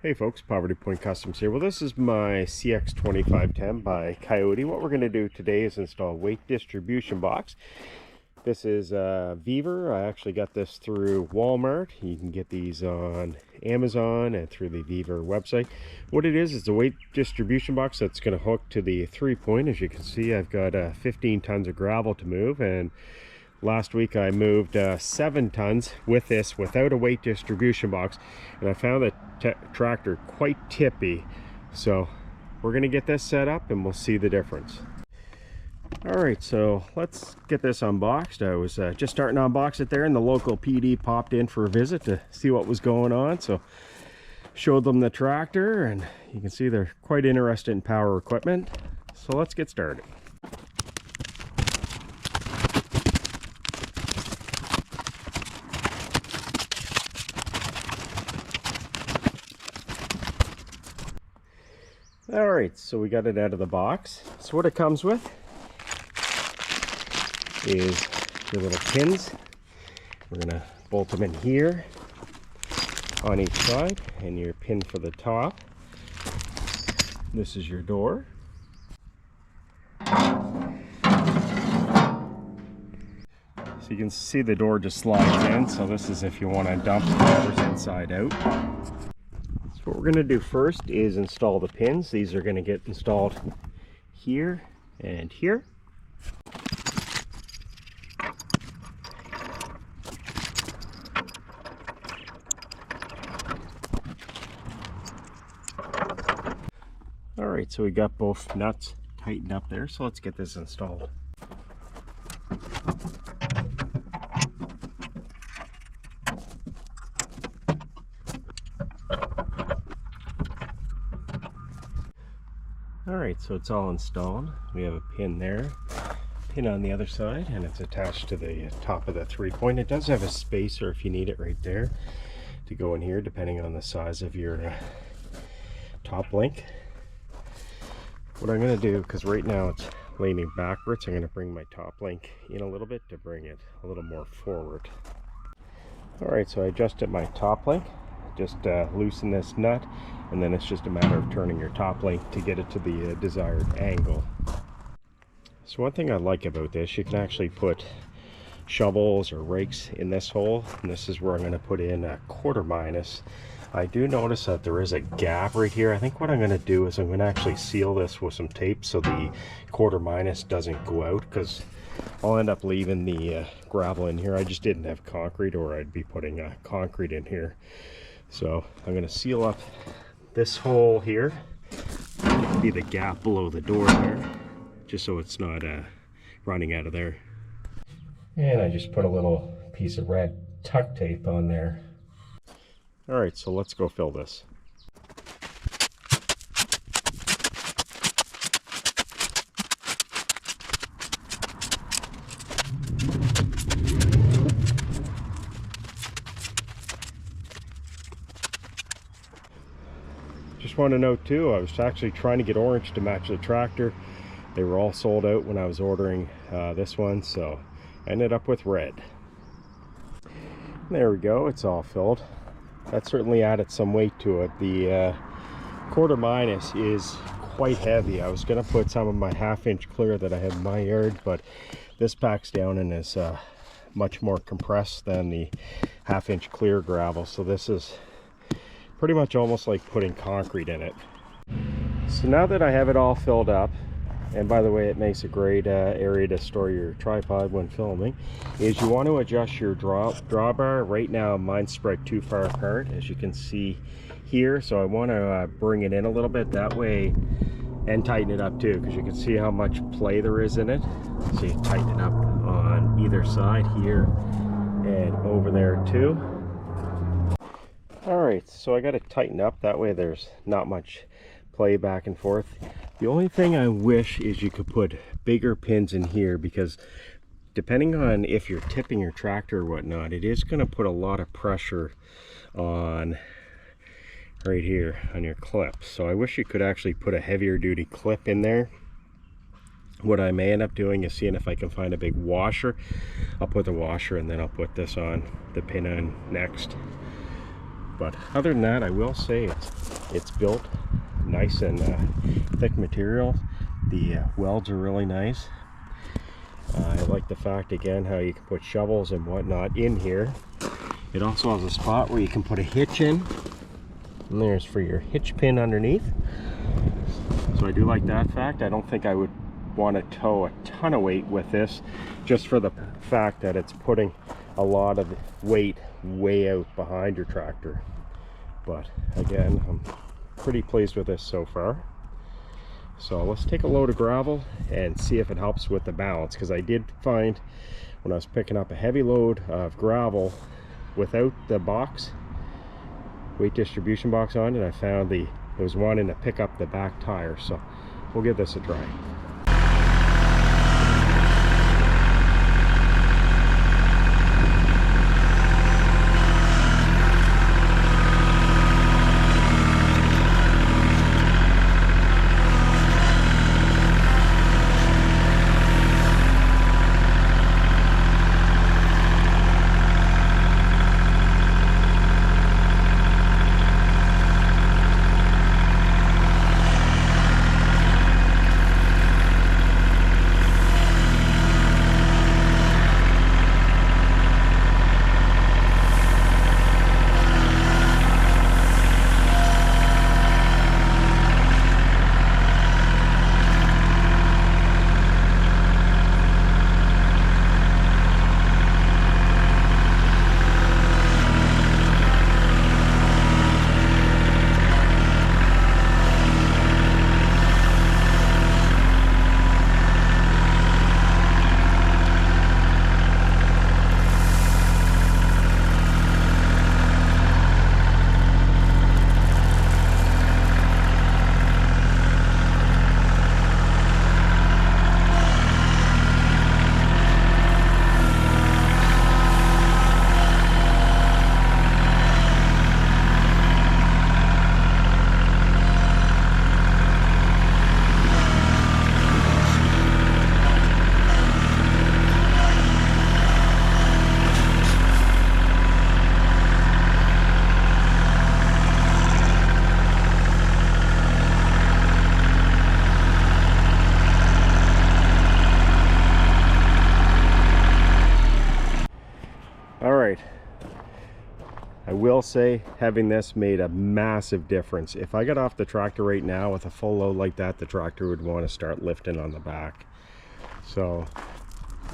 Hey folks, Poverty Point Customs here. Well, this is my CX2510 by Kioti. What we're going to do today is install a weight distribution box. This is Vevor. I actually got this through Walmart. You can get these on Amazon and through the Vevor website. What it is a weight distribution box that's going to hook to the 3-point. As you can see, I've got 15 tons of gravel to move, and last week I moved 7 tons with this without a weight distribution box, and I found the tractor quite tippy. So we're going to get this set up and we'll see the difference. Alright, so let's get this unboxed. I was just starting to unbox it there, and the local PD popped in for a visit to see what was going on. So showed them the tractor, and you can see they're quite interested in power equipment. So let's get started. Alright, so we got it out of the box. So what it comes with is your little pins. We're going to bolt them in here on each side, and your pin for the top. This is your door. So you can see the door just slides in, so this is if you want to dump the doors inside out. What we're going to do first is install the pins. These are going to get installed here and here. Alright, so we got both nuts tightened up there, so let's get this installed. Alright, so it's all installed. We have a pin there, pin on the other side, and it's attached to the top of the 3-point. It does have a spacer if you need it right there to go in here, depending on the size of your top link. What I'm going to do, because right now it's leaning backwards, I'm going to bring my top link in a little bit to bring it a little more forward. Alright, so I adjusted my top link. Just loosen this nut, and then it's just a matter of turning your top link to get it to the desired angle. So one thing I like about this, you can actually put shovels or rakes in this hole, and this is where I'm going to put in a 1/4-. I do notice that there is a gap right here. I think what I'm going to do is I'm going to actually seal this with some tape so the 1/4- doesn't go out, because I'll end up leaving the gravel in here. I just didn't have concrete, or I'd be putting concrete in here. So I'm going to seal up this hole here, be the gap below the door there, just so it's not running out of there. And I just put a little piece of red tuck tape on there. Alright, so let's go fill this. Just want to note too, I was actually trying to get orange to match the tractor. They were all sold out when I was ordering this one, so I ended up with red. There we go, it's all filled. That certainly added some weight to it. The 1/4- is quite heavy. I was going to put some of my 1/2-inch clear that I have in my yard, but this packs down and is much more compressed than the 1/2-inch clear gravel, so this is pretty much almost like putting concrete in it. So now that I have it all filled up, and by the way, it makes a great area to store your tripod when filming, is you want to adjust your drawbar. Right now mine's spread too far apart, as you can see here, so I want to bring it in a little bit that way, and tighten it up too, because you can see how much play there is in it. So you tighten it up on either side here and over there too. Alright, so I got it tightened up, that way there's not much play back and forth. The only thing I wish is you could put bigger pins in here, because depending on if you're tipping your tractor or whatnot, it is going to put a lot of pressure on right here on your clip. So I wish you could actually put a heavier duty clip in there. What I may end up doing is seeing if I can find a big washer. I'll put the washer and then I'll put this on, the pin on next. But other than that, I will say it's built nice and thick material. The welds are really nice. I like the fact, again, how you can put shovels and whatnot in here. It also has a spot where you can put a hitch in, and there's for your hitch pin underneath. So I do like that fact. I don't think I would want to tow a ton of weight with this, just for the fact that it's putting a lot of weight way out behind your tractor. But again, I'm pretty pleased with this so far. So let's take a load of gravel and see if it helps with the balance, because I did find when I was picking up a heavy load of gravel without the box, weight distribution box on it, I found it was wanting to pick up the back tire. So we'll give this a try. I will say having this made a massive difference. If I got off the tractor right now with a full load like that, the tractor would want to start lifting on the back. So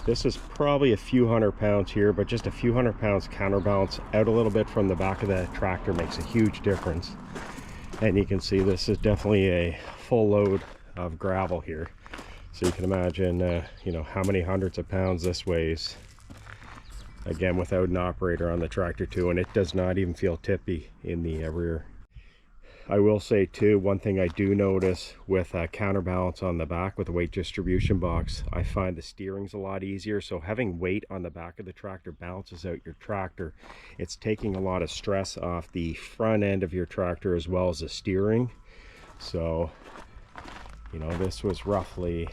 this is probably a few £100 here, but just a few £100 counterbalance out a little bit from the back of the tractor makes a huge difference. And you can see this is definitely a full load of gravel here. So you can imagine, you know, how many hundreds of pounds this weighs. Again, without an operator on the tractor too, and it does not even feel tippy in the rear. I will say too, one thing I do notice with a counterbalance on the back with a weight distribution box, I find the steering's a lot easier. So having weight on the back of the tractor balances out your tractor. It's taking a lot of stress off the front end of your tractor as well as the steering. So, you know, this was roughly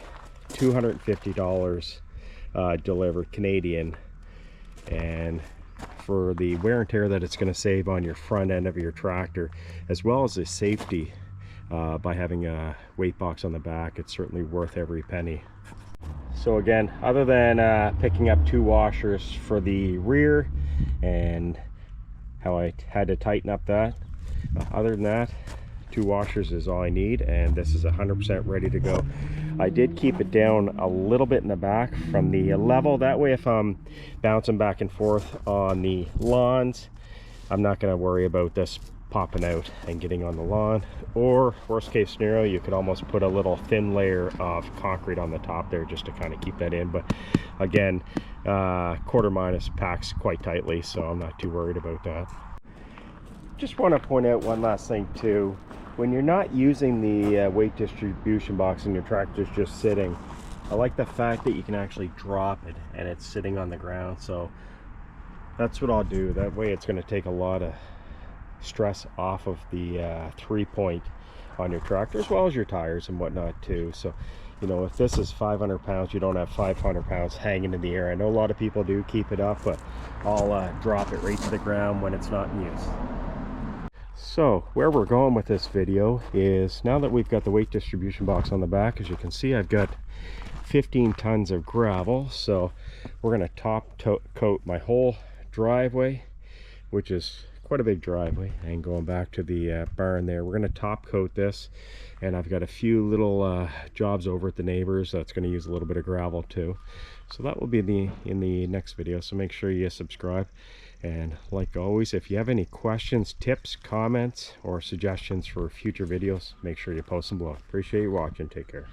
$250 delivered Canadian. And for the wear and tear that it's going to save on your front end of your tractor, as well as the safety by having a weight box on the back, it's certainly worth every penny. So again, other than picking up 2 washers for the rear and how I had to tighten up that, other than that, 2 washers is all I need, and this is 100% ready to go. I did keep it down a little bit in the back from the level. That way if I'm bouncing back and forth on the lawns, I'm not going to worry about this popping out and getting on the lawn. Or worst case scenario, you could almost put a little thin layer of concrete on the top there just to kind of keep that in. But again, quarter minus packs quite tightly, so I'm not too worried about that. Just want to point out one last thing too. When you're not using the weight distribution box and your tractor's just sitting, I like the fact that you can actually drop it and it's sitting on the ground. So that's what I'll do. That way it's going to take a lot of stress off of the 3-point on your tractor, as well as your tires and whatnot too. So, you know, if this is 500 pounds, you don't have 500 pounds hanging in the air. I know a lot of people do keep it up, but I'll drop it right to the ground when it's not in use. So where we're going with this video is, now that we've got the weight distribution box on the back, as you can see, I've got 15 tons of gravel. So we're going to top coat my whole driveway, which is quite a big driveway, and going back to the barn there, we're going to top coat this. And I've got a few little jobs over at the neighbors that's going to use a little bit of gravel too. So that will be in the next video, so make sure you subscribe. And like always, if you have any questions, tips, comments, or suggestions for future videos, make sure you post them below. Appreciate you watching. Take care.